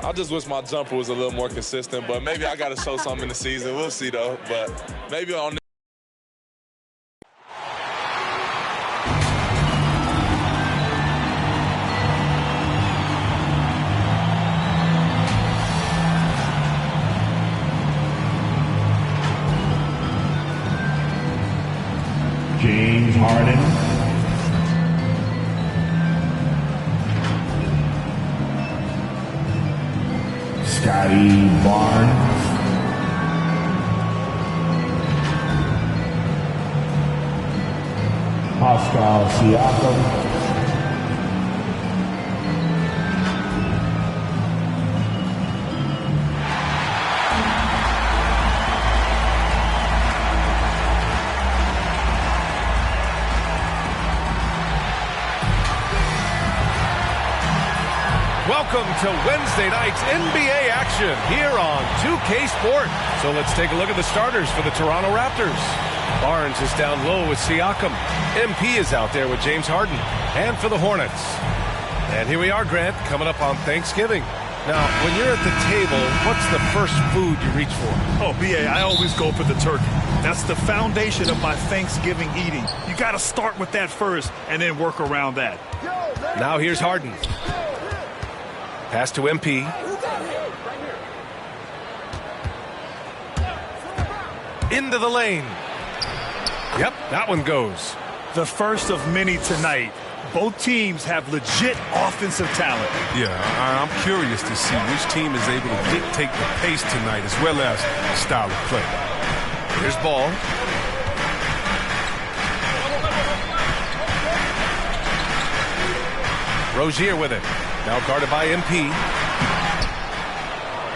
I just wish my jumper was a little more consistent, but maybe I got to show something in the season. We'll see, though. But maybe on James Harden. Scotty Barnes. Pascal Siakam. Welcome to Wednesday night's NBA action here on 2K Sport. So let's take a look at the starters for the Toronto Raptors. Barnes is down low with Siakam. MP is out there with James Harden. And for the Hornets. And here we are, Grant, coming up on Thanksgiving. Now, when you're at the table, what's the first food you reach for? Oh, B.A., I always go for the turkey. That's the foundation of my Thanksgiving eating. You got to start with that first and then work around that. Now here's Harden. Pass to MP. Into the lane. Yep, that one goes. The first of many tonight. Both teams have legit offensive talent. Yeah, I'm curious to see which team is able to dictate the pace tonight as well as the style of play. Here's Ball. Rozier with it. Now guarded by MP.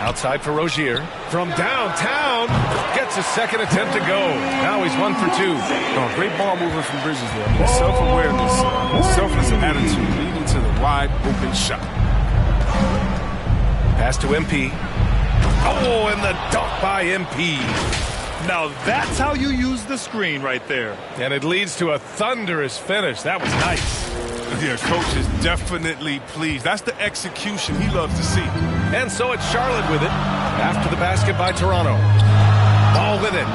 Outside for Rozier. From downtown. Gets a second attempt to go. Now he's 1 for 2. Oh, great ball movement from Bridges there. I mean, self-awareness, selfless attitude leading to the wide open shot. Pass to MP. Oh, and the dunk by MP. Now that's how you use the screen right there. And it leads to a thunderous finish. That was nice. Yeah, coach is definitely pleased. That's the execution he loves to see. And so it's Charlotte with it. After the basket by Toronto. Ball with it.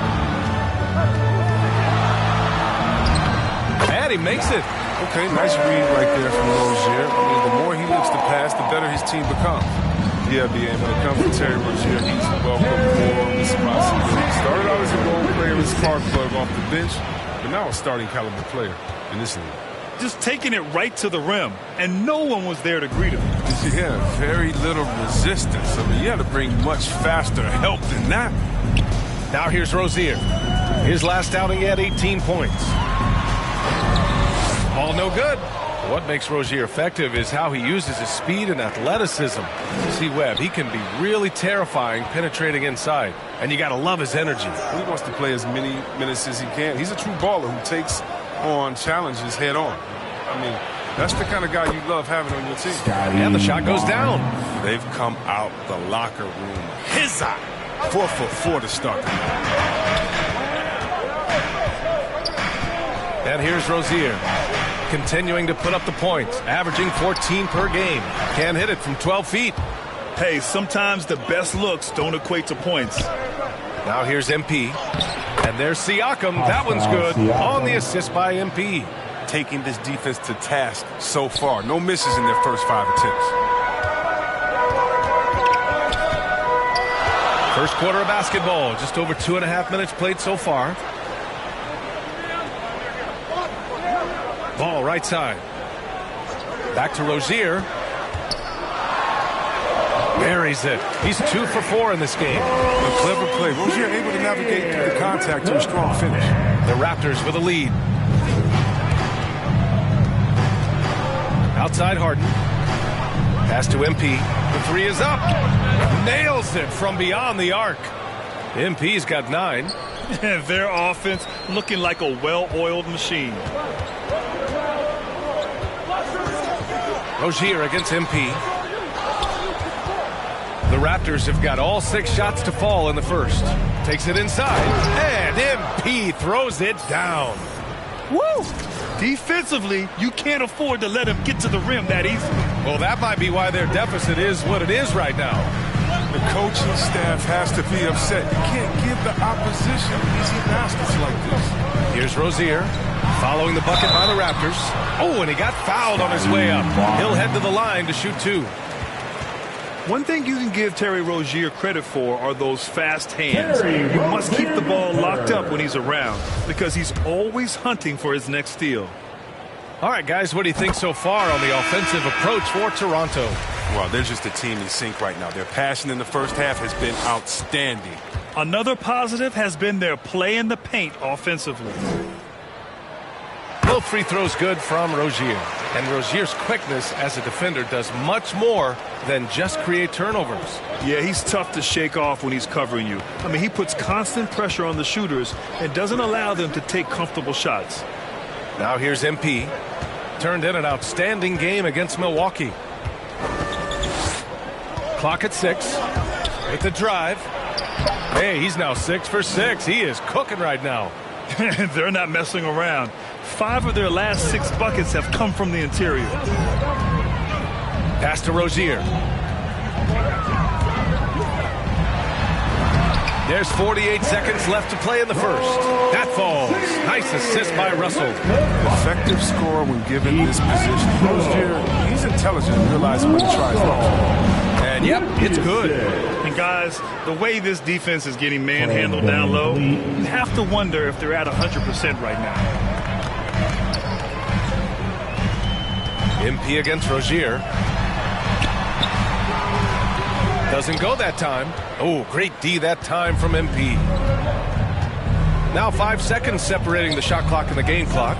And he makes it. Okay, nice read right there from Rozier. I mean, the more he looks to pass, the better his team becomes. Yeah, B.A., when it comes to Terry Rozier, he's welcomed more responsibility. Started out as a role player with spark plug off the bench, but now a starting caliber player in this league. Just taking it right to the rim, and no one was there to greet him. Yeah, very little resistance. I mean, you had to bring much faster help than that. Now here's Rozier. His last outing, he had 18 points. All no good. What makes Rozier effective is how he uses his speed and athleticism. See Webb, he can be really terrifying penetrating inside, and you got to love his energy. He wants to play as many minutes as he can. He's a true baller who takes on challenges head on. I mean, that's the kind of guy you love having on your team. And the shot goes down. They've come out the locker room. His eye. 4 to start. And here's Rozier. Continuing to put up the points. Averaging 14 per game. Can't hit it from 12 feet. Hey, sometimes the best looks don't equate to points. Now here's MP. And there's Siakam. That one's good. On the assist by MP. Taking this defense to task so far. No misses in their first 5 attempts. First quarter of basketball. Just over 2.5 minutes played so far. Ball right side. Back to Rozier. Buries it. He's 2 for 4 in this game. A clever play. Rozier able to navigate through the contact to a strong finish. The Raptors with a lead. Outside Harden. Pass to MP. The 3 is up. Nails it from beyond the arc. MP's got 9. Their offense looking like a well-oiled machine. Rozier against MP. The Raptors have got all 6 shots to fall in the first. Takes it inside. And MP throws it down. Woo! Defensively, you can't afford to let him get to the rim that easily. Well, that might be why their deficit is what it is right now. The coaching staff has to be upset. You can't give the opposition easy baskets like this. Here's Rozier following the bucket by the Raptors. Oh, and he got fouled on his way up. He'll head to the line to shoot 2. One thing you can give Terry Rozier credit for are those fast hands. You must keep the ball locked up when he's around because he's always hunting for his next steal. All right, guys, what do you think so far on the offensive approach for Toronto? Well, they're just a team in sync right now. Their passion in the first half has been outstanding. Another positive has been their play in the paint offensively. Both free throws good from Rozier. And Rozier's quickness as a defender does much more than just create turnovers. Yeah, he's tough to shake off when he's covering you. I mean, he puts constant pressure on the shooters and doesn't allow them to take comfortable shots. Now here's MP. Turned in an outstanding game against Milwaukee. Clock at 6. With the drive. Hey, he's now 6 for 6. He is cooking right now. They're not messing around. 5 of their last 6 buckets have come from the interior. Pass to Rozier. There's 48 seconds left to play in the first. That falls. Nice assist by Russell. Effective scorer when given this position. Rozier, he's intelligent and realizes when he tries to. And yep, it's good. And guys, the way this defense is getting manhandled down low, you have to wonder if they're at 100% right now. MP against Rozier. Doesn't go that time. Oh, great D that time from MP. Now 5 seconds separating the shot clock and the game clock.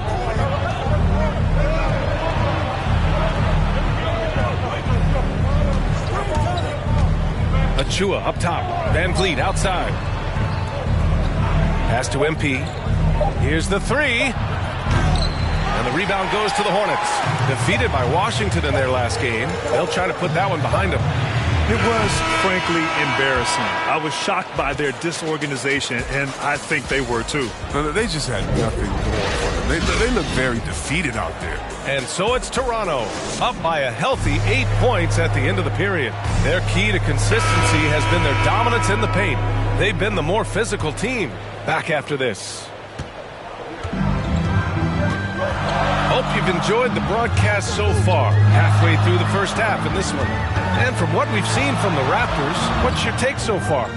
Achua up top. Van Vliet outside. Pass to MP. Here's the 3. And the rebound goes to the Hornets. Defeated by Washington in their last game. They'll try to put that one behind them. It was, frankly, embarrassing. I was shocked by their disorganization, and I think they were too. They just had nothing going for them. They look very defeated out there. And so it's Toronto, up by a healthy 8 points at the end of the period. Their key to consistency has been their dominance in the paint. They've been the more physical team. Back after this. Hope you've enjoyed the broadcast so far, halfway through the first half in this one. And from what we've seen from the Raptors, what's your take so far?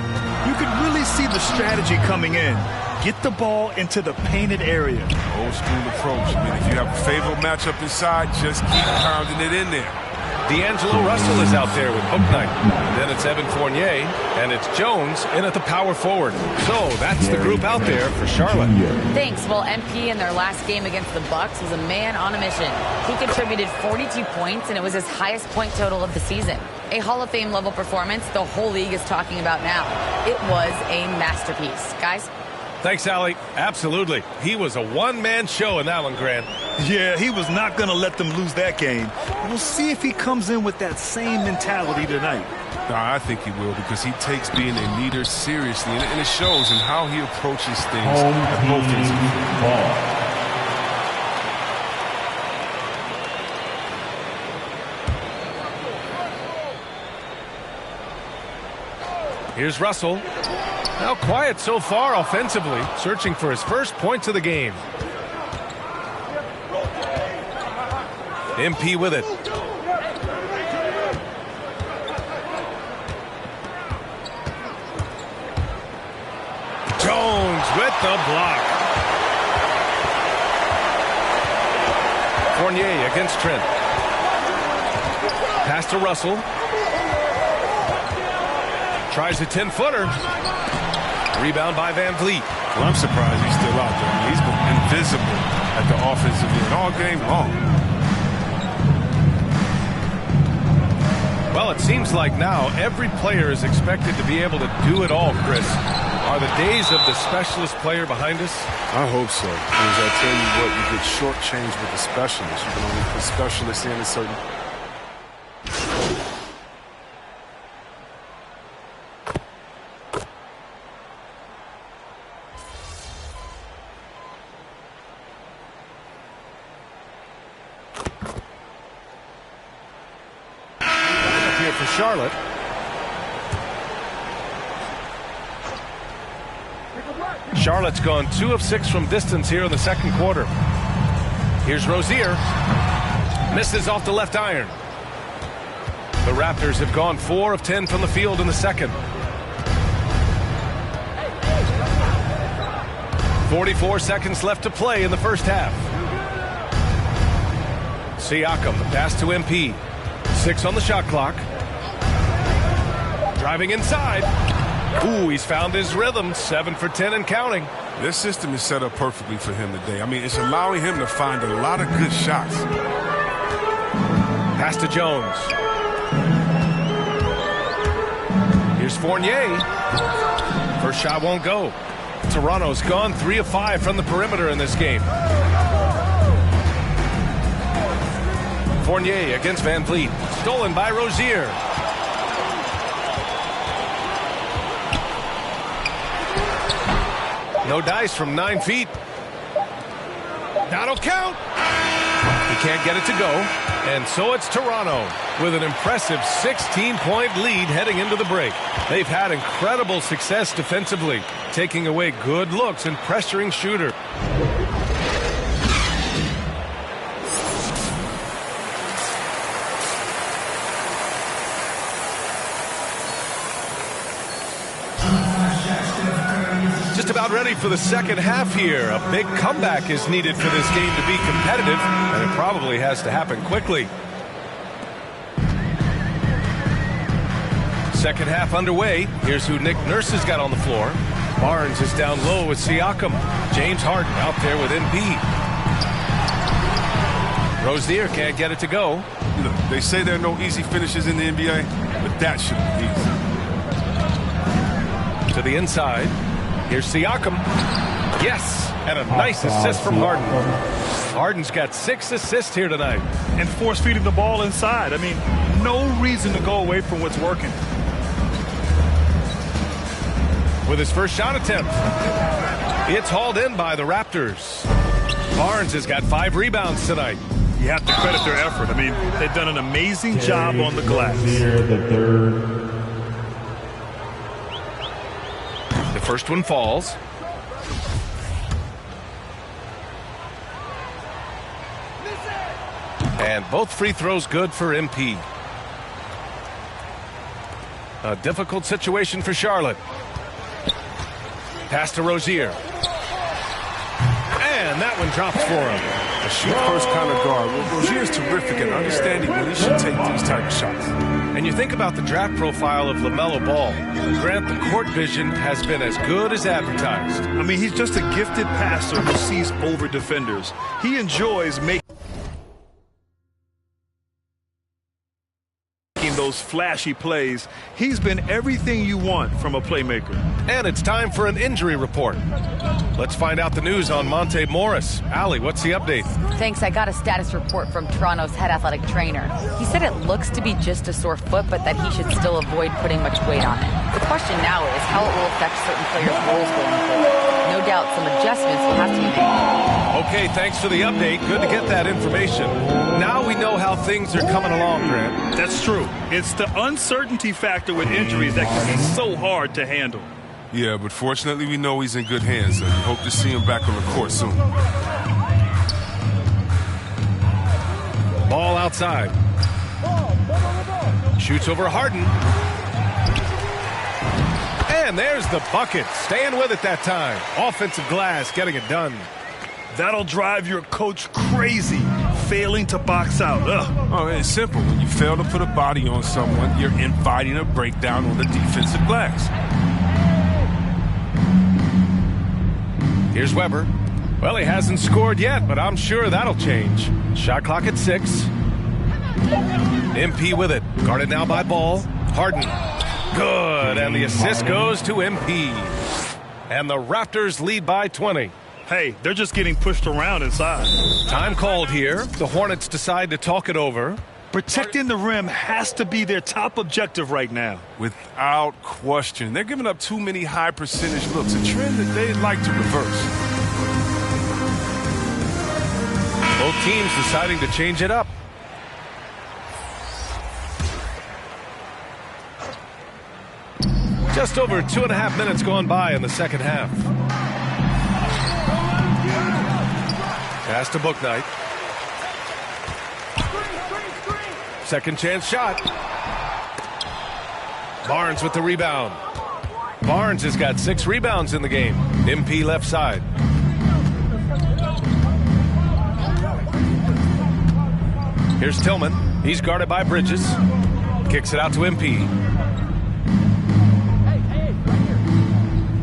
You can really see the strategy coming in. Get the ball into the painted area. Old school approach. I mean, if you have a favorable matchup inside, just keep pounding it in there. D'Angelo Russell is out there with hook night. Then it's Evan Fournier, and it's Jones in at the power forward. So that's the group out there for Charlotte. Thanks. Well, MP in their last game against the Bucks was a man on a mission. He contributed 42 points, and it was his highest point total of the season. A Hall of Fame level performance the whole league is talking about now. It was a masterpiece. Guys? Thanks, Allie. Absolutely. He was a one-man show in that one, Grant. Yeah, he was not going to let them lose that game. We'll see if he comes in with that same mentality tonight. No, I think he will because he takes being a leader seriously, and it shows in how he approaches things at both ends. Here's Russell. Now quiet so far offensively, searching for his first points of the game. MP with it. Jones with the block. Fournier against Trent. Pass to Russell. Tries a 10-footer. Rebound by Van Vliet. Well, I'm surprised he's still out there. He's been invisible at the offensive end all game long. Well, it seems like now every player is expected to be able to do it all, Chris. Are the days of the specialist player behind us? I hope so. Because I tell you what, you get shortchanged with the specialist. You can only put specialists in a certain... Charlotte. Charlotte's gone 2 of 6 from distance here in the second quarter. Here's Rozier. Misses off the left iron. The Raptors have gone 4 of 10 from the field in the second. 44 seconds left to play in the first half. Siakam, the pass to MP. 6 on the shot clock. Driving inside. Ooh, he's found his rhythm. 7 for 10 and counting. This system is set up perfectly for him today. I mean, it's allowing him to find a lot of good shots. Pass to Jones. Here's Fournier. First shot won't go. Toronto's gone 3 of 5 from the perimeter in this game. Fournier against Van Vliet. Stolen by Rozier. No dice from 9 feet. That'll count. He can't get it to go. And so it's Toronto with an impressive 16-point lead heading into the break. They've had incredible success defensively, taking away good looks and pressuring Shooter. Just about ready for the second half here. A big comeback is needed for this game to be competitive, and it probably has to happen quickly. Second half underway. Here's who Nick Nurse has got on the floor. Barnes is down low with Siakam. James Harden out there with MP. Rozier can't get it to go. Look, they say there are no easy finishes in the NBA, but that should be easy. To the inside. Here's Siakam. Yes, and a nice assist from Harden. Harden's got 6 assists here tonight. And force-feeding the ball inside. I mean, no reason to go away from what's working. With his first shot attempt. It's hauled in by the Raptors. Barnes has got 5 rebounds tonight. You have to credit their effort. I mean, they've done an amazing job on the glass. The third. The first one falls. And both free throws good for MP. A difficult situation for Charlotte. Pass to Rozier. And that one drops for him. A shoot-first kind of guard. Well, Rozier is terrific at understanding when he should take these type of shots. And you think about the draft profile of LaMelo Ball. Grant, the court vision has been as good as advertised. I mean, he's just a gifted passer who sees over defenders. He enjoys making those flashy plays. He's been everything you want from a playmaker. And it's time for an injury report. Let's find out the news on Monte Morris. Allie, what's the update? Thanks. I got a status report from Toronto's head athletic trainer. He said it looks to be just a sore foot, but that he should still avoid putting much weight on it. The question now is how it will affect certain players' roles going forward. No doubt some adjustments will have to be made. Okay, thanks for the update. Good to get that information. Now we know how things are coming along, Grant. That's true. It's the uncertainty factor with injuries that can be so hard to handle. Yeah, but fortunately we know he's in good hands, and we hope to see him back on the court soon. Ball outside. Shoots over Harden. And there's the bucket. Staying with it that time. Offensive glass getting it done. That'll drive your coach crazy, failing to box out. Ugh. Oh, it's simple. When you fail to put a body on someone, you're inviting a breakdown on the defensive glass. Here's Weber. Well, he hasn't scored yet, but I'm sure that'll change. Shot clock at 6. MP with it. Guarded now by Ball. Harden. Good, and the assist goes to MP. And the Raptors lead by 20. Hey, they're just getting pushed around inside. Time called here. The Hornets decide to talk it over. Protecting the rim has to be their top objective right now. Without question. They're giving up too many high percentage looks, a trend that they'd like to reverse. Both teams deciding to change it up. Just over 2.5 minutes gone by in the second half. Pass to Bouknight. Second chance shot. Barnes with the rebound. Barnes has got 6 rebounds in the game. MP left side. Here's Tillman. He's guarded by Bridges. Kicks it out to MP.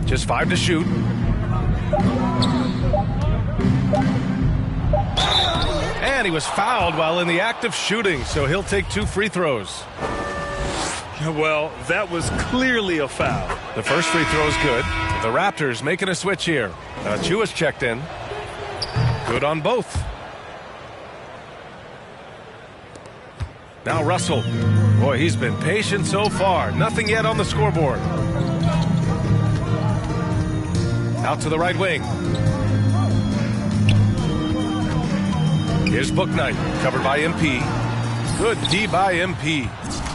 Just 5 to shoot. And he was fouled while in the act of shooting, so he'll take 2 free throws. Well, that was clearly a foul. The first free throw is good. The Raptors making a switch here. Chua's checked in. Good on both. Now Russell. Boy, he's been patient so far. Nothing yet on the scoreboard. Out to the right wing. Here's Bouknight, covered by MP. Good D by MP.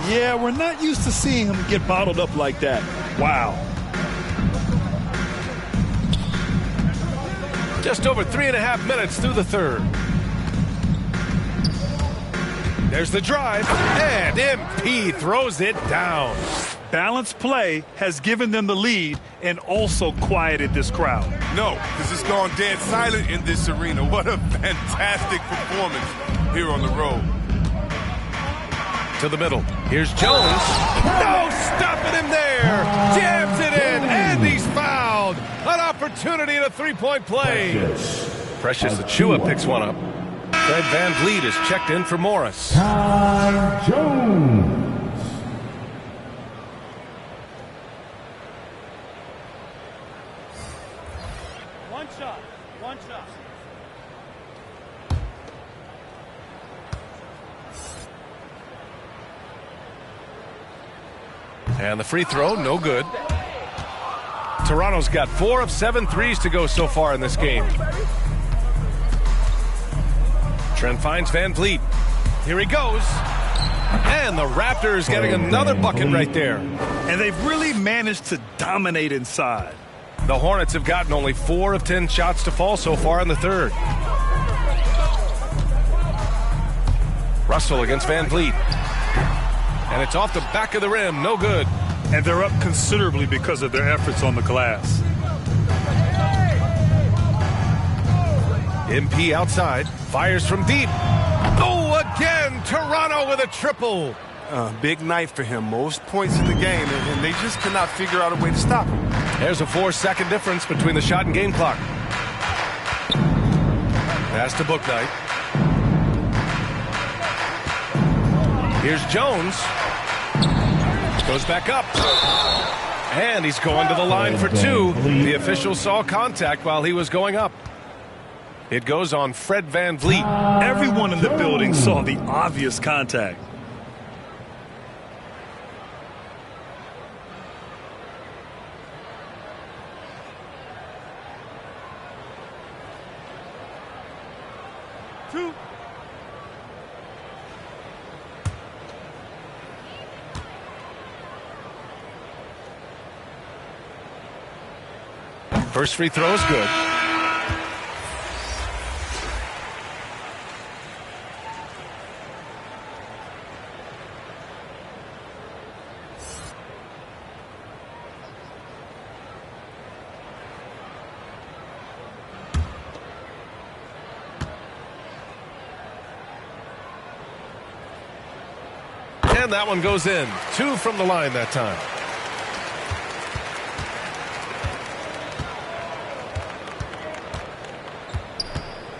Yeah, we're not used to seeing him get bottled up like that. Wow. Just over 3.5 minutes through the third. There's the drive, and MP throws it down. Balanced play has given them the lead and also quieted this crowd. No, because it's gone dead silent in this arena. What a fantastic performance here on the road. To the middle. Here's Jones. No stopping him there. Jams it in, and he's fouled. An opportunity in a three-point play. Precious Achiuwa picks one up. Fred VanVleet is checked in for Morris. Ty Jones. One shot. And the free throw, no good. Toronto's got 4 of 7 threes to go so far in this game. Trent finds VanVleet. Here he goes. And the Raptors getting another bucket right there. And they've really managed to dominate inside. The Hornets have gotten only 4 of 10 shots to fall so far in the third. Russell against VanVleet. And it's off the back of the rim, no good. And they're up considerably because of their efforts on the glass. MP outside, fires from deep. Oh, again, Toronto with a triple. Big night for him. Most points in the game, and they just cannot figure out a way to stop him. There's a 4-second difference between the shot and game clock. Pass to Bouknight. Here's Jones. Goes back up. And he's going to the line for 2. The official saw contact while he was going up. It goes on Fred VanVleet. Everyone in the building saw the obvious contact. First free throw is good. And that one goes in. 2 from the line that time.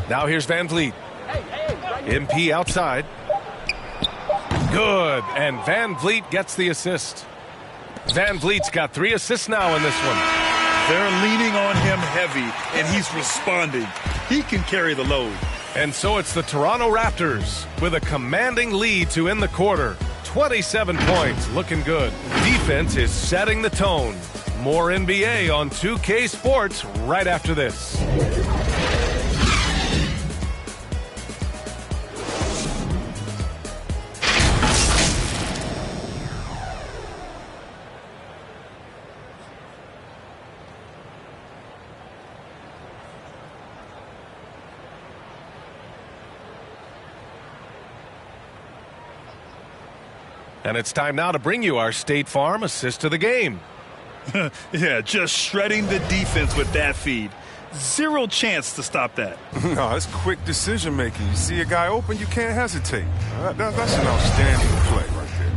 Now here's VanVleet. MP outside. Good. And VanVleet gets the assist. VanVleet's got 3 assists now in this one. They're leaning on him heavy, and he's responding. He can carry the load. And so it's the Toronto Raptors with a commanding lead to end the quarter. 27 points, looking good. Defense is setting the tone. More NBA on 2K Sports right after this. And it's time now to bring you our State Farm assist to the game. Yeah, just shredding the defense with that feed. Zero chance to stop that. No, it's quick decision making. You see a guy open, you can't hesitate. That's an outstanding play right there.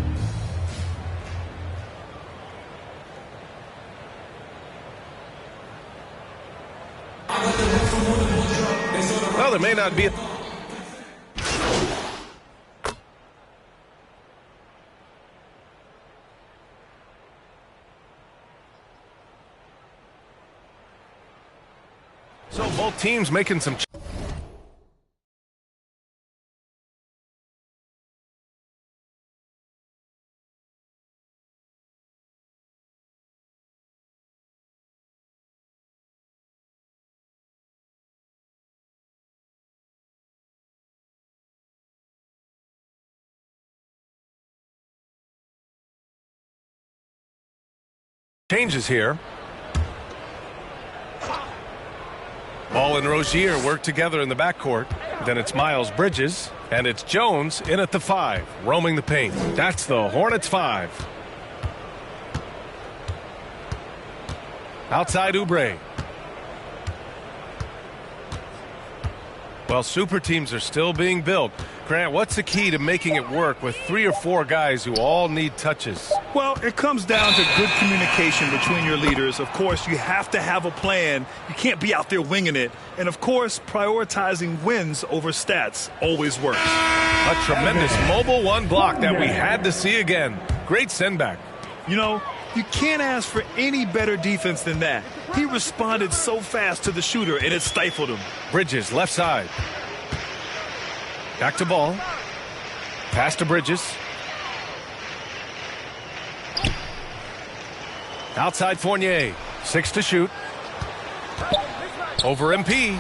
Well, there may not be a... So both teams making some... changes here. Ball and Rozier work together in the backcourt. Then it's Miles Bridges, and it's Jones in at the 5, roaming the paint. That's the Hornets 5. Outside Oubre. Well, super teams are still being built. Grant, what's the key to making it work with 3 or 4 guys who all need touches? Well, it comes down to good communication between your leaders. Of course, you have to have a plan. You can't be out there winging it. And, of course, prioritizing wins over stats always works. A tremendous mobile 1 block that we had to see again. Great send back. You know, you can't ask for any better defense than that. He responded so fast to the shooter, and it stifled him. Bridges, left side. Back to ball. Pass to Bridges. Outside Fournier. 6 to shoot. Over MP.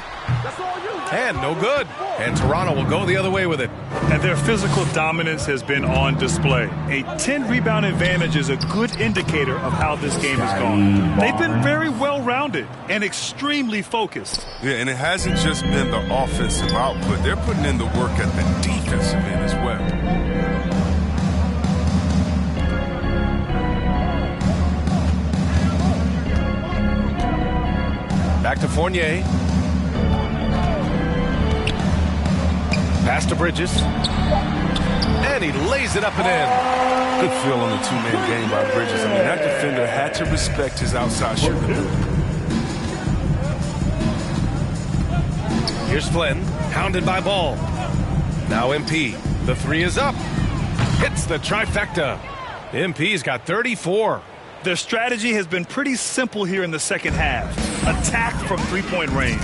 And no good. And Toronto will go the other way with it. And their physical dominance has been on display. A 10-rebound advantage is a good indicator of how this game has gone. They've been very well-rounded and extremely focused. Yeah, and it hasn't just been the offensive output. They're putting in the work at the defensive end as well. Back to Fournier. Pass to Bridges. And he lays it up and in. Good feel on the 2-man game by Bridges. I mean, that defender had to respect his outside shooting. Here's Flynn, hounded by Ball. Now MP. The 3 is up. Hits the trifecta. MP's got 34. Their strategy has been pretty simple here in the second half. Attack from 3-point range.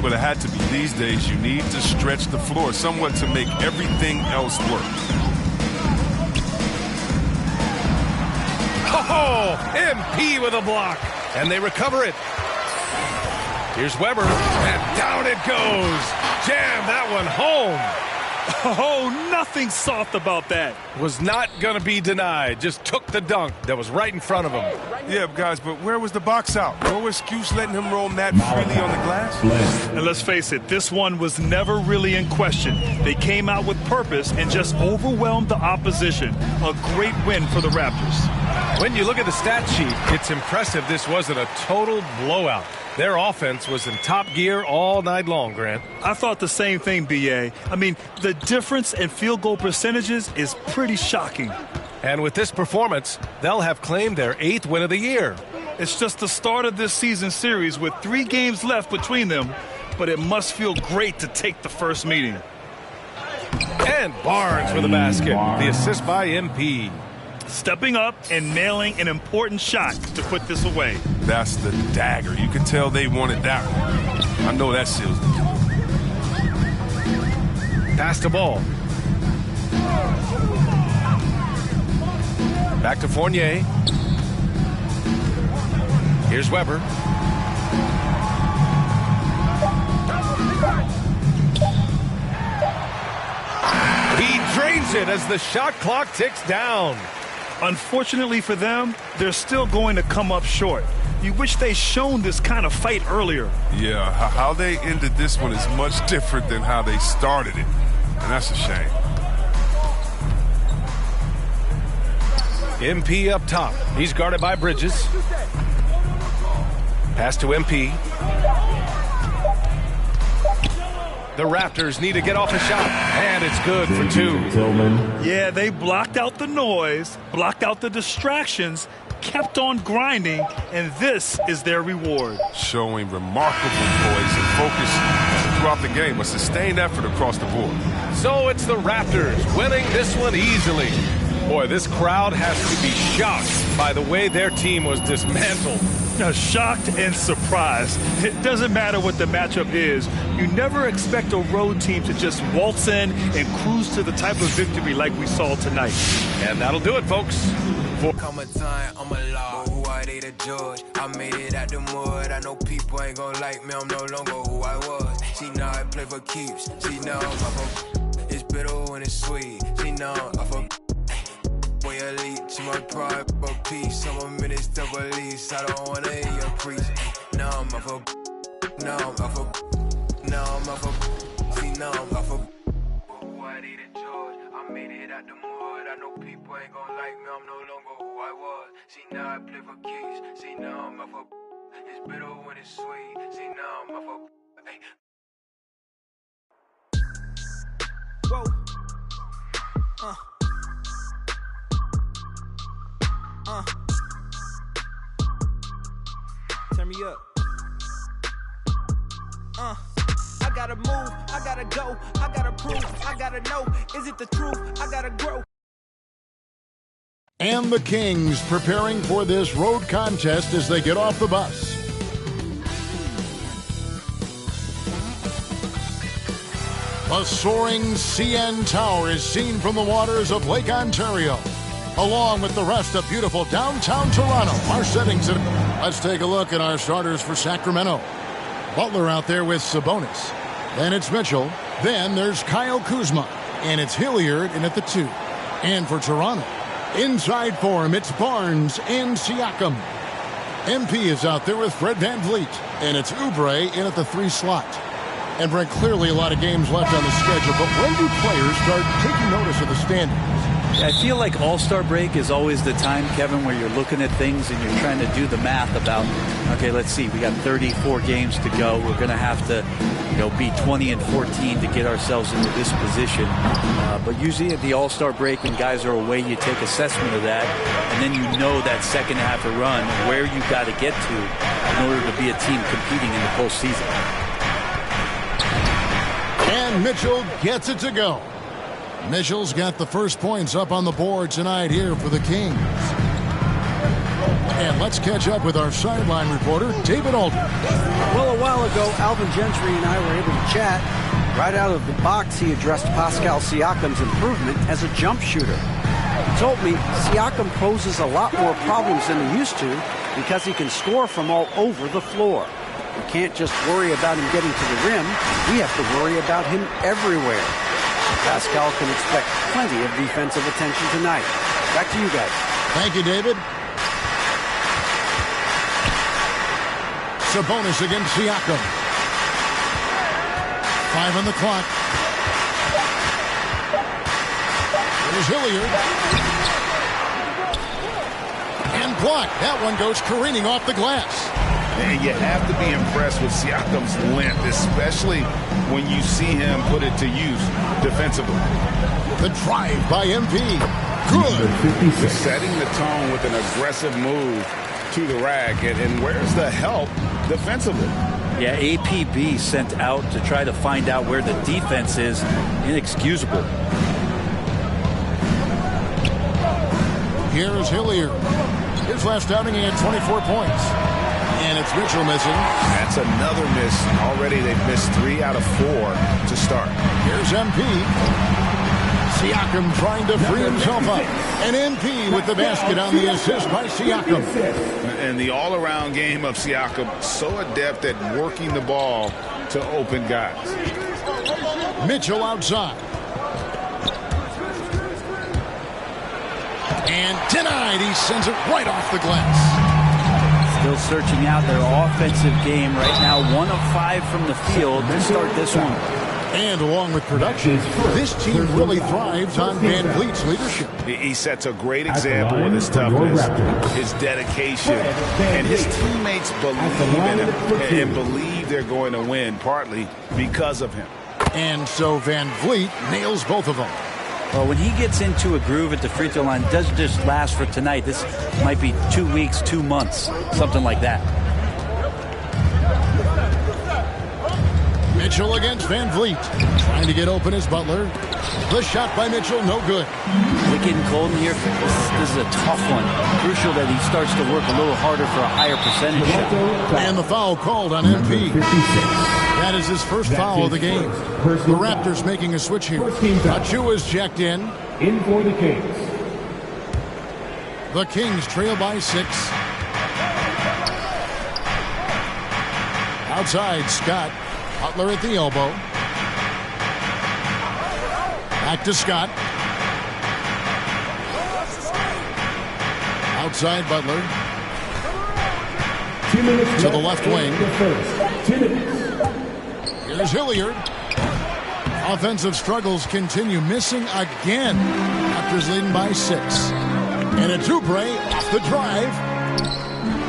But it had to be. These days, you need to stretch the floor somewhat to make everything else work. Oh, MP with a block. And they recover it. Here's Weber. And down it goes. Jam that one home. Oh, nothing soft about that. Was not going to be denied. Just took the dunk that was right in front of him. Yeah, guys, but where was the box out? No excuse letting him roam that freely on the glass. And let's face it, this one was never really in question. They came out with purpose and just overwhelmed the opposition. A great win for the Raptors. When you look at the stat sheet, it's impressive this wasn't a total blowout. Their offense was in top gear all night long, Grant. I thought the same thing, B.A. I mean, the difference in field goal percentages is pretty shocking. And with this performance, they'll have claimed their 8th win of the year. It's just the start of this season series with 3 games left between them, but it must feel great to take the first meeting. And Barnes with a basket. The assist by MP. Stepping up and nailing an important shot to put this away. That's the dagger. You can tell they wanted that one. I know that seals the deal. Pass the ball. Back to Fournier. Here's Weber. He drains it as the shot clock ticks down. Unfortunately for them, they're still going to come up short. You wish they'd shown this kind of fight earlier. Yeah, how they ended this one is much different than how they started it. And that's a shame. MP up top. He's guarded by Bridges. Pass to MP. The Raptors need to get off a shot, and it's good for 2. Yeah, they blocked out the noise, blocked out the distractions, kept on grinding, and this is their reward. Showing remarkable poise and focus throughout the game, a sustained effort across the board. So it's the Raptors winning this one easily. Boy, this crowd has to be shocked by the way their team was dismantled. Now, shocked and surprised. It doesn't matter what the matchup is. You never expect a road team to just waltz in and cruise to the type of victory like we saw tonight. And that'll do it, folks. Come a time, I'm a law. Who are they to judge? I made it out the mud. I know people ain't gonna like me. I'm no longer who I was. See, now I play for keeps. See, now I'm off of it's bitter when it's sweet. See, now I'm off of boy elite. To my pride, but peace. I'm a minister of police. I don't wanna hear your preach. Now I'm off of now I'm off of now I'm off of see, now I'm off of who are they to judge? I made it out the mud. I know people ain't gonna like me. I'm no longer who I was. See, now I play for keys. See, now I'm off of it's bitter when it's sweet. See, now I'm off of hey. Whoa. Turn me up. I gotta move, I gotta go, I gotta prove, I gotta know, is it the truth? I gotta grow. And the Kings preparing for this road contest as they get off the bus. A soaring CN Tower is seen from the waters of Lake Ontario, along with the rest of beautiful downtown Toronto. Our settings. Let's take a look at our starters for Sacramento. Butler out there with Sabonis. Then it's Mitchell. Then there's Kyle Kuzma. And it's Hilliard in at the 2. And for Toronto, inside for him, it's Barnes and Siakam. MP is out there with Fred VanVleet. And it's Oubre in at the 3 slot. And Brent, clearly a lot of games left on the schedule, but when do players start taking notice of the standings? I feel like All-Star break is always the time, Kevin, where you're looking at things and you're trying to do the math about, okay, let's see, we got 34 games to go. We're going to have to, be 20 and 14 to get ourselves into this position. But usually at the All-Star break, when guys are away, you take assessment of that, and then you know that second half of run, where you got to get to in order to be a team competing in the postseason. And Mitchell gets it to go. Mitchell's got the first points up on the board tonight here for the Kings. And let's catch up with our sideline reporter, David Aldridge. Well, a while ago, Alvin Gentry and I were able to chat. Right out of the box, he addressed Pascal Siakam's improvement as a jump shooter. He told me Siakam poses a lot more problems than he used to because he can score from all over the floor. We can't just worry about him getting to the rim. We have to worry about him everywhere. Pascal can expect plenty of defensive attention tonight. Back to you guys. Thank you, David. Sabonis against Siakam. 5 on the clock. There's Hilliard. And blocked. That one goes careening off the glass. And you have to be impressed with Siakam's length, especially when you see him put it to use defensively. The drive by MP. Good. Setting the tone with an aggressive move to the rack. And where's the help defensively? Yeah, APB sent out to try to find out where the defense is. Inexcusable. Here's Hilliard. His last outing, he had 24 points. And it's Mitchell missing. That's another miss. Already they've missed 3 out of 4 to start. Here's MP. Siakam trying to free himself up. And MP with the basket on the assist by Siakam. And the all-around game of Siakam, so adept at working the ball to open guys. Mitchell outside. And denied. He sends it right off the glass. Still searching out their offensive game right now. 1 of 5 from the field to start this one. And along with production, this team really thrives on Van Vliet's leadership. He sets a great example with his toughness, his dedication, and his teammates believe in him and believe they're going to win, partly because of him. And so Van Vliet nails both of them. Well, when he gets into a groove at the free throw line, it doesn't just last for tonight. This might be 2 weeks, 2 months, something like that. Mitchell against Van Vliet. Trying to get open is Butler. The shot by Mitchell, no good. We're getting cold in here. This is a tough one. Crucial that he starts to work a little harder for a higher percentage shot. And the foul called on MP. That is his first foul of the game. The Raptors making a switch here. Achua's checked in. In for the Kings. The Kings trail by 6. Outside, Scott. Butler at the elbow. Back to Scott. Outside Butler. 2 minutes to the left wing. The first. 2 minutes. Here's Hilliard. Offensive struggles continue, missing again. Raptors leading by 6. And a Oubre off the drive.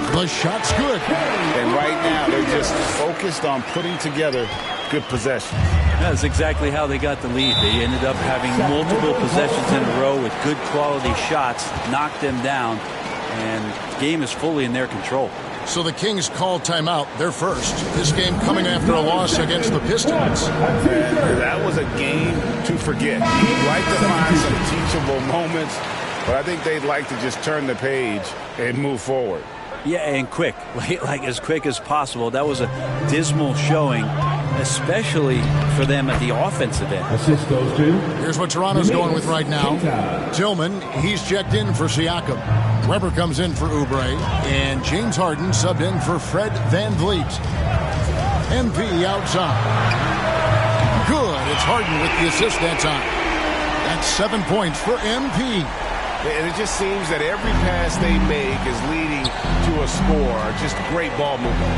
The shot's good. And right now, they're just focused on putting together good possessions. That's exactly how they got the lead. They ended up having multiple possessions in a row with good quality shots, knocked them down, and the game is fully in their control. So the Kings call timeout, their first. This game coming after a loss against the Pistons. That was a game to forget. You'd like to find some teachable moments, but I think they'd like to just turn the page and move forward. Yeah, and quick, like as quick as possible. That was a dismal showing, especially for them at the offensive end. Assist goes to. Here's what Toronto's going with right now. Tillman, he's checked in for Siakam. Weber comes in for Oubre, and James Harden subbed in for Fred Van Vliet. MP outside. Good. It's Harden with the assist that time. That's 7 points for MP. And it just seems that every pass they make is leading to a score. Just great ball movement.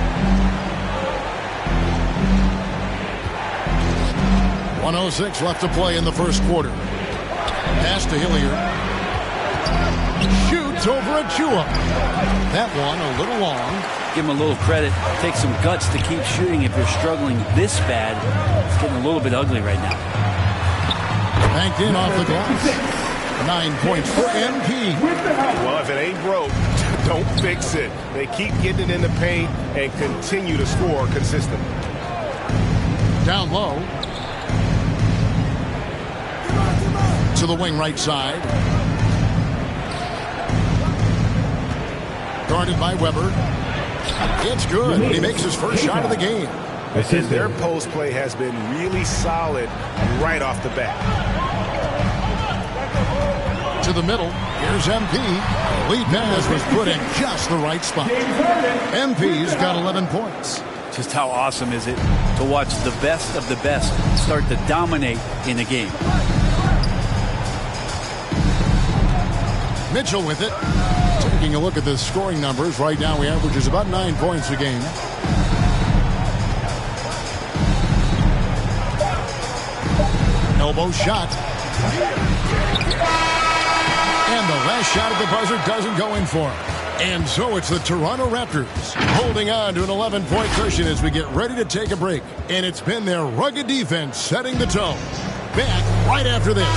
1:06 left to play in the first quarter. Pass to Hilliard. Shoots over Achua. That one a little long. Give him a little credit. Take some guts to keep shooting if you're struggling this bad. It's getting a little bit ugly right now. Banked in off the glass. 9 points for MP. Well, if it ain't broke, don't fix it. They keep getting it in the paint and continue to score consistently. Down low. To the wing right side. Guarded by Weber. It's good. He makes his first shot of the game. And their post play has been really solid right off the bat. To the middle. Here's MP. Lead pass was put in just the right spot. MP's got 11 points. Just how awesome is it to watch the best of the best start to dominate in a game. Mitchell with it. Taking a look at the scoring numbers. Right now he averages about 9 points a game. Elbow shot. And the last shot at the buzzer doesn't go in for him. And so it's the Toronto Raptors holding on to an 11-point cushion as we get ready to take a break. And it's been their rugged defense setting the tone. Back right after this.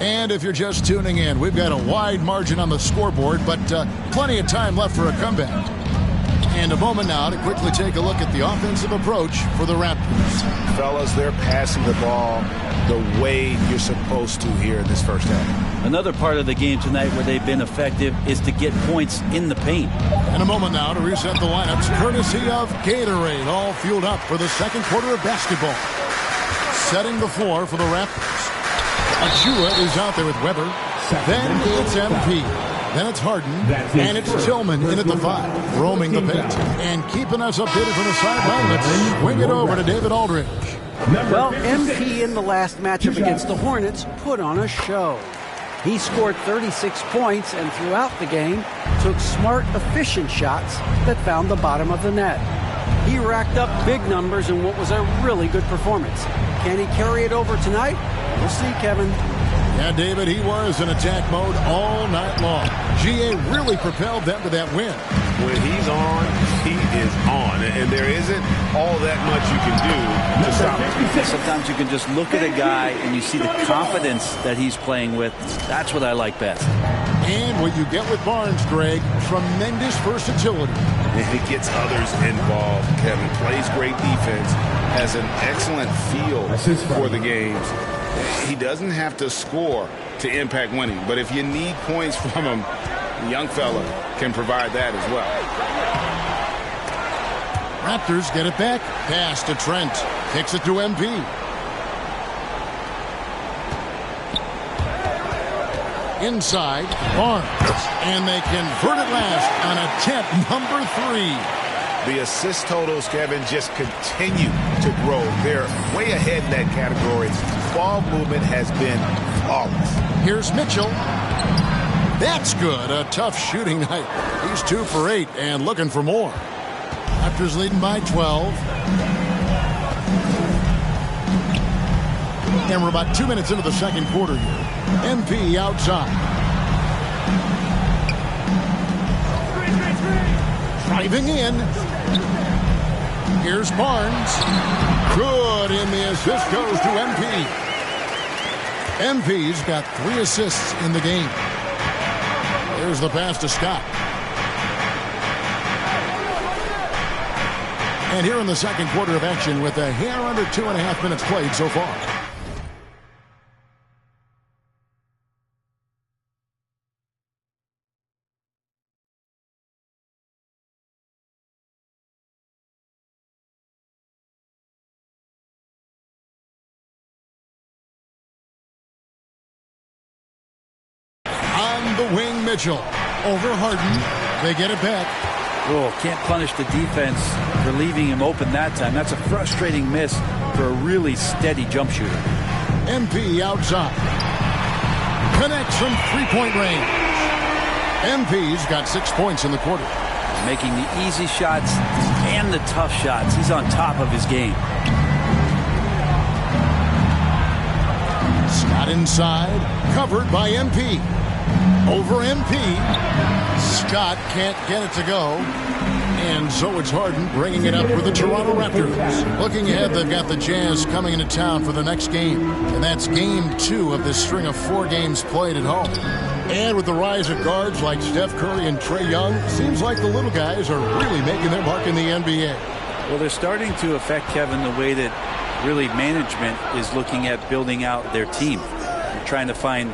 And if you're just tuning in, we've got a wide margin on the scoreboard, but plenty of time left for a comeback. And a moment now to quickly take a look at the offensive approach for the Raptors. Fellas, they're passing the ball the way you're supposed to here in this first half. Another part of the game tonight where they've been effective is to get points in the paint. In a moment now to reset the lineups, courtesy of Gatorade, all fueled up for the second quarter of basketball. Setting the floor for the Raptors. Achua is out there with Weber. Then it's MP. Then it's Harden, and it's Tillman in at the 5, roaming the paint. And keeping us updated from the sideline, let's swing it over to David Aldridge. Well, MP in the last matchup against the Hornets put on a show. He scored 36 points and throughout the game took smart, efficient shots that found the bottom of the net. He racked up big numbers in what was a really good performance. Can he carry it over tonight? We'll see, Kevin. Yeah, David, he was in attack mode all night long. GA really propelled them to that win. When he's on, he is on. And there isn't all that much you can do to stop him. Sometimes you can just look at a guy and you see the confidence that he's playing with. That's what I like best. And what you get with Barnes, Greg, tremendous versatility. And he gets others involved. Kevin plays great defense, has an excellent feel for the games. He doesn't have to score to impact winning, but if you need points from him, the young fella can provide that as well. Raptors get it back. Pass to Trent. Kicks it to MP. Inside, Barnes. And they convert it last on attempt number 3. The assist totals, Kevin, just continue to grow. They're way ahead in that category. Ball movement has been flawless. Here's Mitchell. That's good. A tough shooting night. He's 2 for 8 and looking for more. Raptors leading by 12. And we're about 2 minutes into the second quarter here. MP outside. Driving in. Here's Barnes. Good, and the assist goes to MP. MP's got 3 assists in the game. There's the pass to Scott. And here in the second quarter of action with a hair under 2.5 minutes played so far. On the wing, Mitchell. Over Harden. They get it back. Oh, can't punish the defense for leaving him open that time. That's a frustrating miss for a really steady jump shooter. MP outside. Connects from three-point range. MP's got 6 points in the quarter. Making the easy shots and the tough shots. He's on top of his game. Scott inside. Covered by MP. Over MP. Scott can't get it to go. And so it's Harden bringing it up for the Toronto Raptors. Looking ahead, they've got the Jazz coming into town for the next game. And that's game 2 of this string of 4 games played at home. And with the rise of guards like Steph Curry and Trae Young, seems like the little guys are really making their mark in the NBA. Well, they're starting to affect, Kevin, the way that really management is looking at building out their team. They're trying to find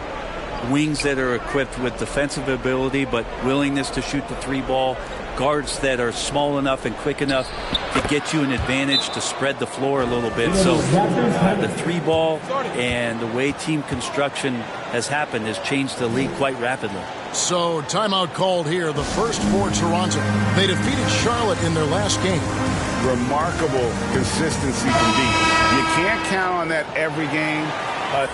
wings that are equipped with defensive ability but willingness to shoot the 3 ball, guards that are small enough and quick enough to get you an advantage to spread the floor a little bit. So the 3 ball and the way team construction has happened has changed the league quite rapidly. So timeout called here, the first for Toronto. They defeated Charlotte in their last game. Remarkable consistency from deep. You can't count on that every game, but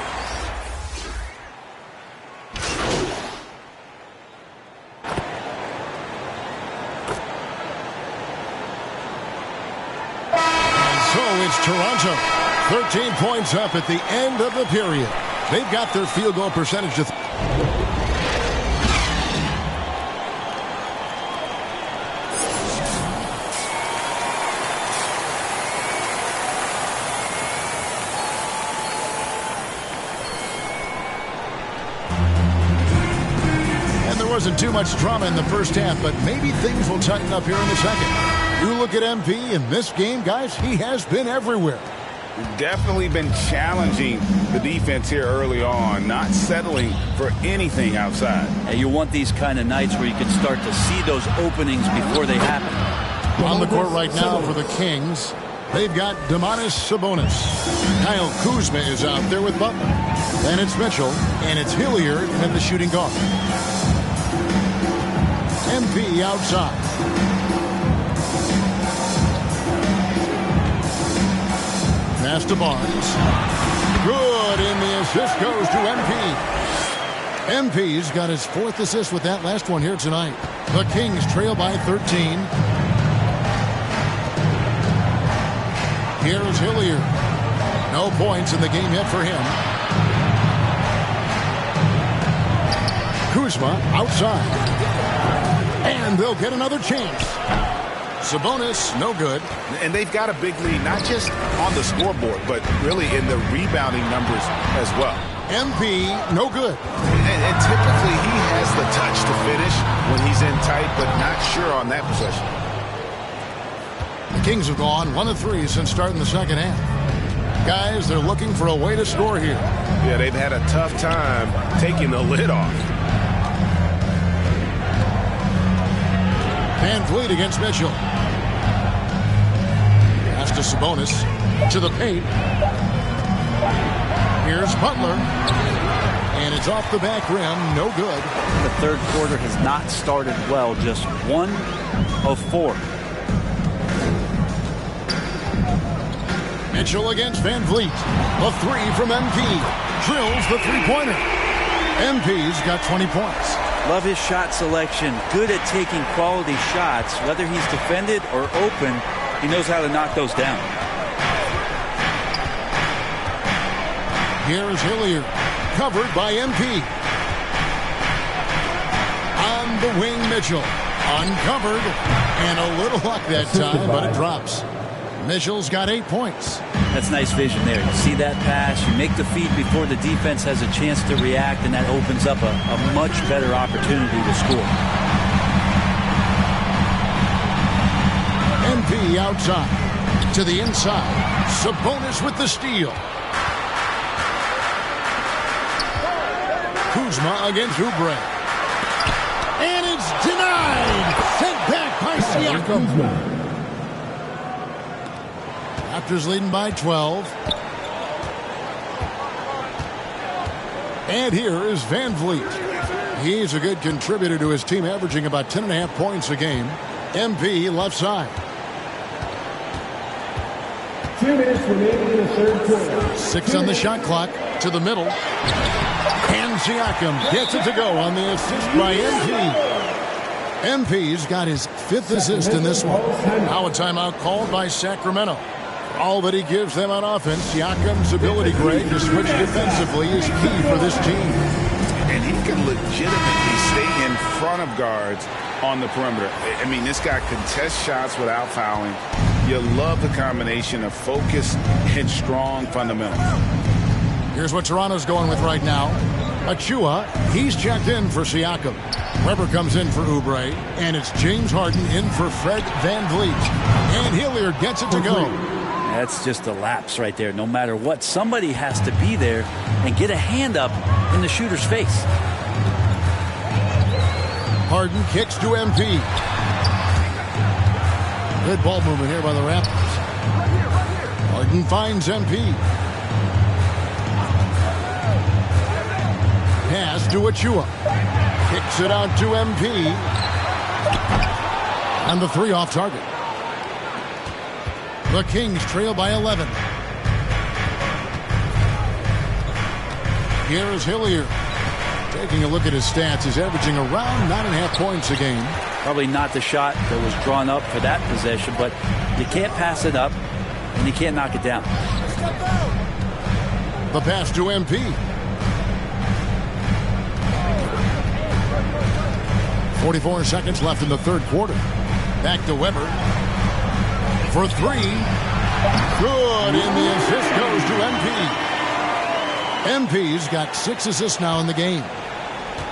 it's Toronto. 13 points up at the end of the period. They've got their field goal percentage to and there wasn't too much drama in the first half, but maybe things will tighten up here in the second. You look at MP in this game, guys, he has been everywhere. Definitely been challenging the defense here early on, not settling for anything outside. And you want these kind of nights where you can start to see those openings before they happen. On the court right now for the Kings, they've got Domantas Sabonis. Kyle Kuzma is out there with Butler. Then it's Mitchell, and it's Hilliard at the shooting guard. MP outside. Pass to Barnes. Good, and the assist goes to MP. MP's got his 4th assist with that last one here tonight. The Kings trail by 13. Here's Hilliard. No points in the game yet for him. Kuzma outside. And they'll get another chance. Sabonis, no good. And they've got a big lead, not just on the scoreboard, but really in the rebounding numbers as well. MP, no good. And typically he has the touch to finish when he's in tight, but not sure on that possession. The Kings have gone 1 of 3 since starting the second half. Guys, they're looking for a way to score here. Yeah, they've had a tough time taking the lid off. Van Vliet against Mitchell. Pass to Sabonis. To the paint. Here's Butler. And it's off the back rim. No good. The third quarter has not started well. Just 1 of 4. Mitchell against Van Vliet. A 3 from MP. Drills the three-pointer. MP's got 20 points. Love his shot selection. Good at taking quality shots. Whether he's defended or open, he knows how to knock those down. Here's Hilliard. Covered by MP. On the wing, Mitchell. Uncovered. And a little luck that time, but it drops. Mitchell's got 8 points. That's nice vision there. You see that pass, you make the feed before the defense has a chance to react, and that opens up a much better opportunity to score. MP outside. To the inside. Sabonis with the steal. Kuzma against Oubre. And it's denied. Sent back by Siakam. Raptors leading by 12. And here is Van Vliet. He's a good contributor to his team, averaging about 10.5 points a game. MP left side. 2 minutes remaining in the third quarter. 6 on the shot clock. To the middle. And Siakam gets it to go on the assist by MP. MP's got his 5th assist in this one. Now a timeout called by Sacramento. All that he gives them on offense, Siakam's ability, Greg, to switch defensively is key for this team. And he can legitimately stay in front of guards on the perimeter. I mean, this guy contests shots without fouling. You love the combination of focus and strong fundamentals. Here's what Toronto's going with right now. Achua, he's checked in for Siakam. Weber comes in for Oubre, and it's James Harden in for Fred Van Vliet. And Hilliard gets it to go. That's just a lapse right there. No matter what, somebody has to be there and get a hand up in the shooter's face. Harden kicks to MP. Good ball movement here by the Raptors. Harden finds MP. Pass to Achua. Kicks it out to MP. And the 3 off target. The Kings trail by 11. Here is Hilliard. Taking a look at his stats, he's averaging around 9.5 points a game. Probably not the shot that was drawn up for that possession, but you can't pass it up, and you can't knock it down. The pass to MP. 44 seconds left in the third quarter. Back to Weber. For 3. Good, and the assist goes to MP. MP's got 6 assists now in the game.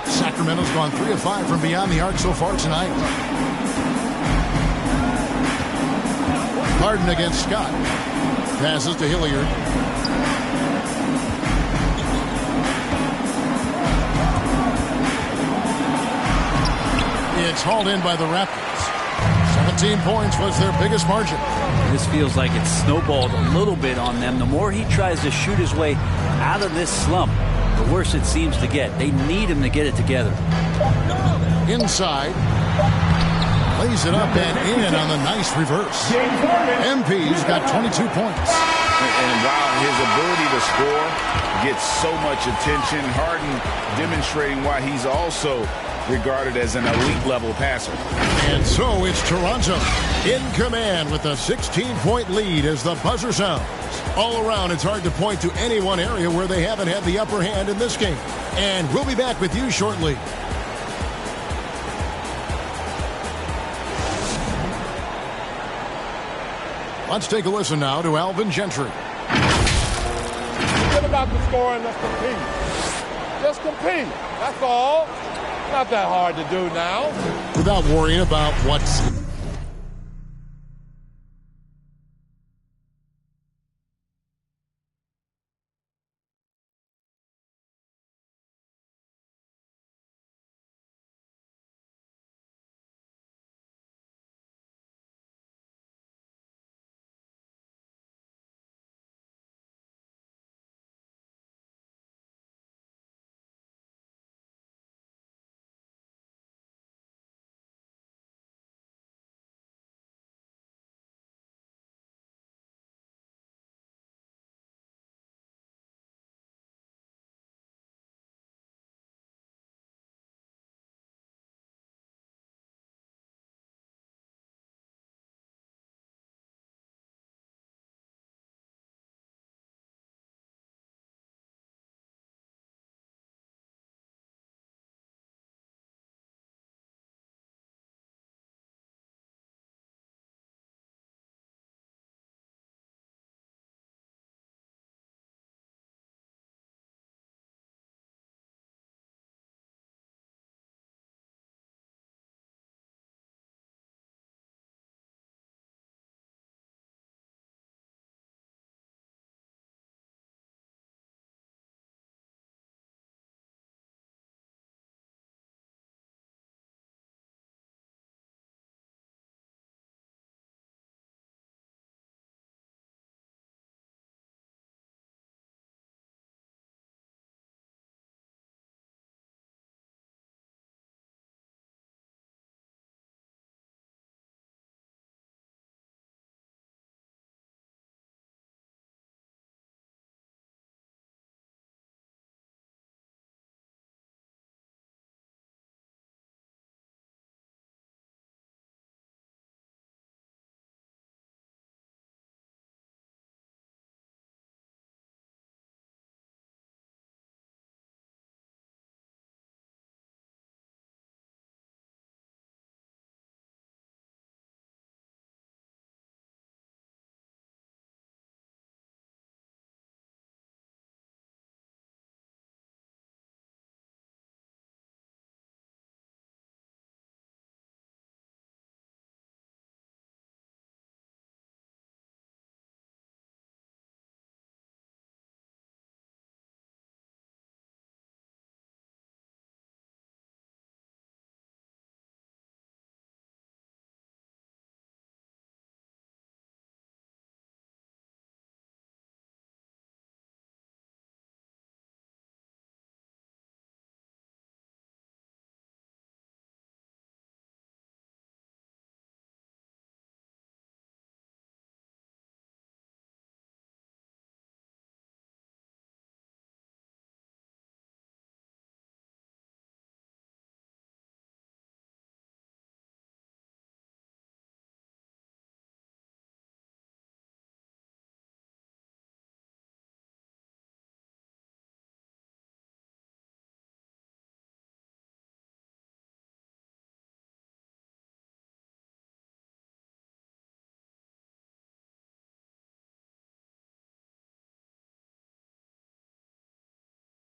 Sacramento's gone 3 of 5 from beyond the arc so far tonight. Harden against Scott. Passes to Hilliard. It's hauled in by the Raptors. 17 points was their biggest margin. This feels like it's snowballed a little bit on them. The more he tries to shoot his way out of this slump, the worse it seems to get. They need him to get it together. Inside. Lays it up and in on the nice reverse. MP's got 22 points. And while his ability to score gets so much attention, Harden demonstrating why he's also regarded as an elite-level passer. And so it's Toronto in command with a 16-point lead as the buzzer sounds. All around, it's hard to point to any one area where they haven't had the upper hand in this game. And we'll be back with you shortly. Let's take a listen now to Alvin Gentry. Forget about the scoring. Let's compete. Just compete. That's all. Not that hard to do now. Without worrying about what's...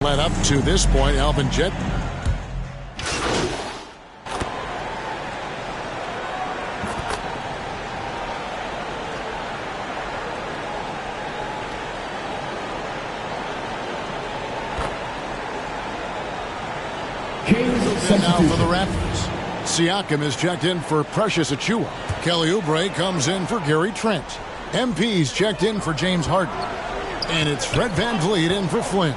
Led up to this point, Alvin Jet. Now for the Raptors. Siakam is checked in for Precious Achiuwa. Kelly Oubre comes in for Gary Trent. MP's checked in for James Harden. And it's Fred VanVleet in for Flynn.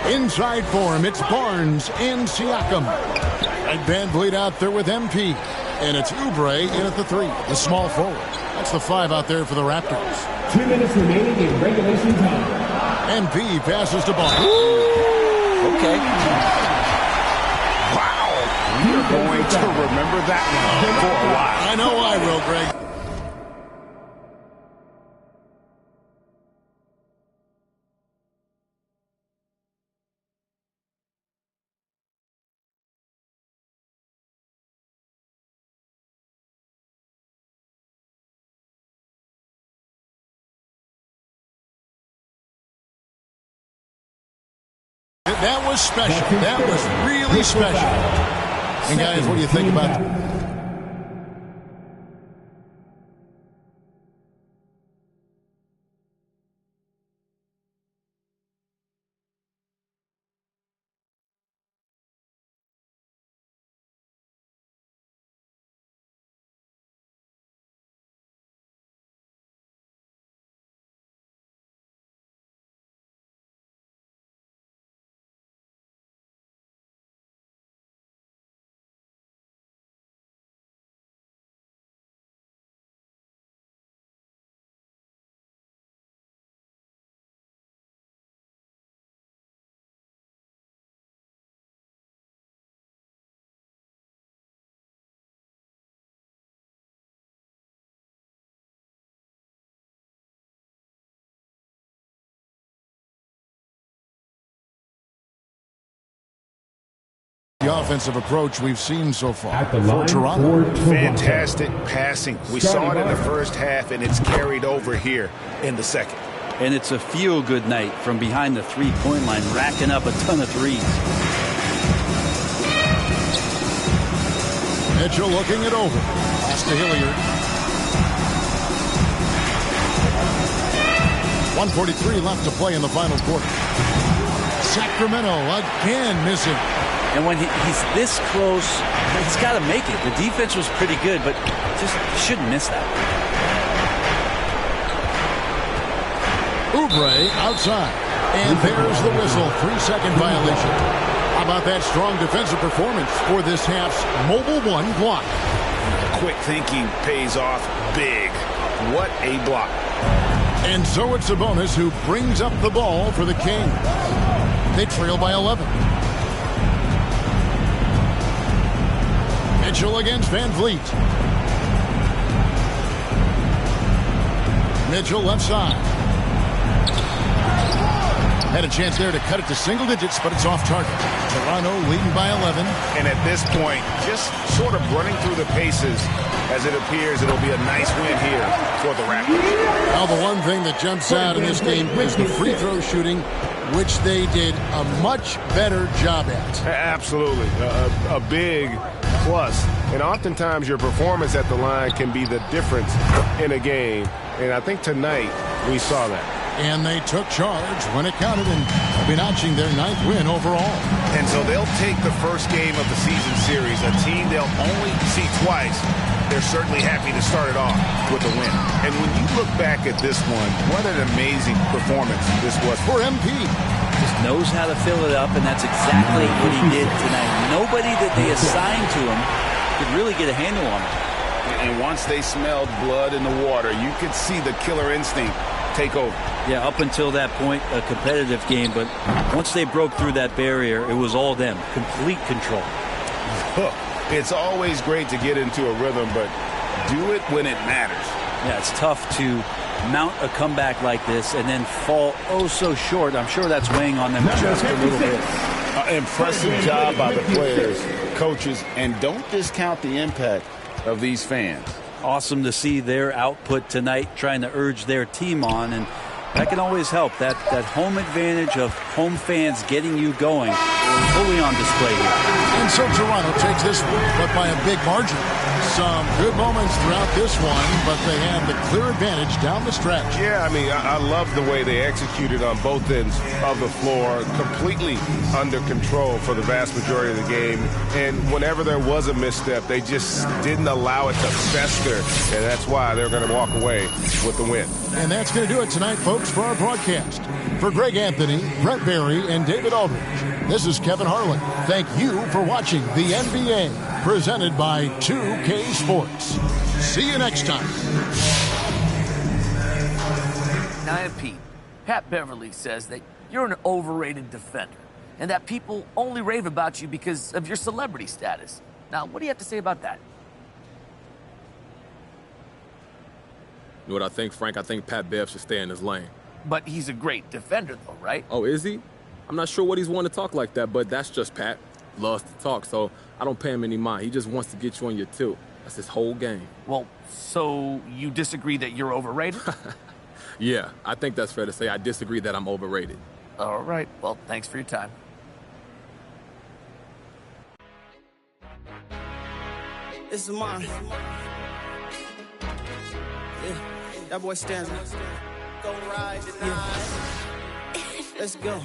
Inside for him, it's Barnes and Siakam. And VanVleet out there with MP. And it's Oubre in at the 3, the small forward. That's the 5 out there for the Raptors. 2 minutes remaining in regulation time. MP passes to Barnes. Okay. Wow. You're going to remember that one for a while. I know I will, Greg. That was special. That was really special. And guys, what do you think about that? The offensive approach we've seen so far for Toronto. Fantastic passing. We saw it in the first half, and it's carried over here in the second. And it's a feel-good night from behind the three-point line, racking up a ton of threes. Mitchell looking it over. Pass to Hilliard. 1:43 left to play in the final quarter. Sacramento again missing. And when he's this close, he's got to make it. The defense was pretty good, but just shouldn't miss that. Oubre outside. And there's the whistle. 3-second violation. How about that strong defensive performance for this half's Mobile One block? Quick thinking pays off big. What a block. And so it's Sabonis who brings up the ball for the Kings. They trail by 11. Mitchell against Van Vliet. Mitchell left side. Had a chance there to cut it to single digits, but it's off target. Toronto leading by 11. And at this point, just sort of running through the paces as it appears it'll be a nice win here for the Raptors. Now the one thing that jumps out in this game is the free throw shooting, which they did a much better job at. Absolutely. A big plus. And oftentimes your performance at the line can be the difference in a game. And I think tonight we saw that. And they took charge when it counted and will be notching their 9th win overall. And so they'll take the first game of the season series, a team they'll only see twice. They're certainly happy to start it off with a win. And when you look back at this one, what an amazing performance this was for MP. Just knows how to fill it up, and that's exactly what he did tonight. Nobody that they assigned to him could really get a handle on him. And once they smelled blood in the water, you could see the killer instinct take over. Yeah, up until that point, a competitive game, but once they broke through that barrier, it was all them. Complete control. It's always great to get into a rhythm, but do it when it matters. Yeah, it's tough to mount a comeback like this and then fall oh so short. I'm sure that's weighing on them just a little bit. Impressive job by the players, coaches, and don't discount the impact of these fans. Awesome to see their output tonight, trying to urge their team on, and that can always help. That home advantage of home fans getting you going fully on display here. And so Toronto takes this one, but by a big margin. Some good moments throughout this one, but they have the clear advantage down the stretch. Yeah, I mean, I love the way they executed on both ends of the floor, completely under control for the vast majority of the game. And whenever there was a misstep, they just didn't allow it to fester, and that's why they're going to walk away with the win. And that's going to do it tonight, folks, for our broadcast. For Greg Anthony, Brent Barry, and David Aldridge, this is Kevin Harlan. Thank you for watching the NBA. Presented by 2K Sports. See you next time. Now, MP, Pat Beverly says that you're an overrated defender and that people only rave about you because of your celebrity status. Now, what do you have to say about that? You know what I think, Frank? I think Pat Bev should stay in his lane. But he's a great defender, though, right? Oh, is he? I'm not sure what he's wanting to talk like that, but that's just Pat. Loves to talk, so I don't pay him any mind. He just wants to get you on your tilt. That's his whole game. Well, so you disagree that you're overrated? Yeah, I think that's fair to say. I disagree that I'm overrated. All right. Well, thanks for your time. This is mine. Yeah, that boy Stanley. Go ride tonight. Let's go.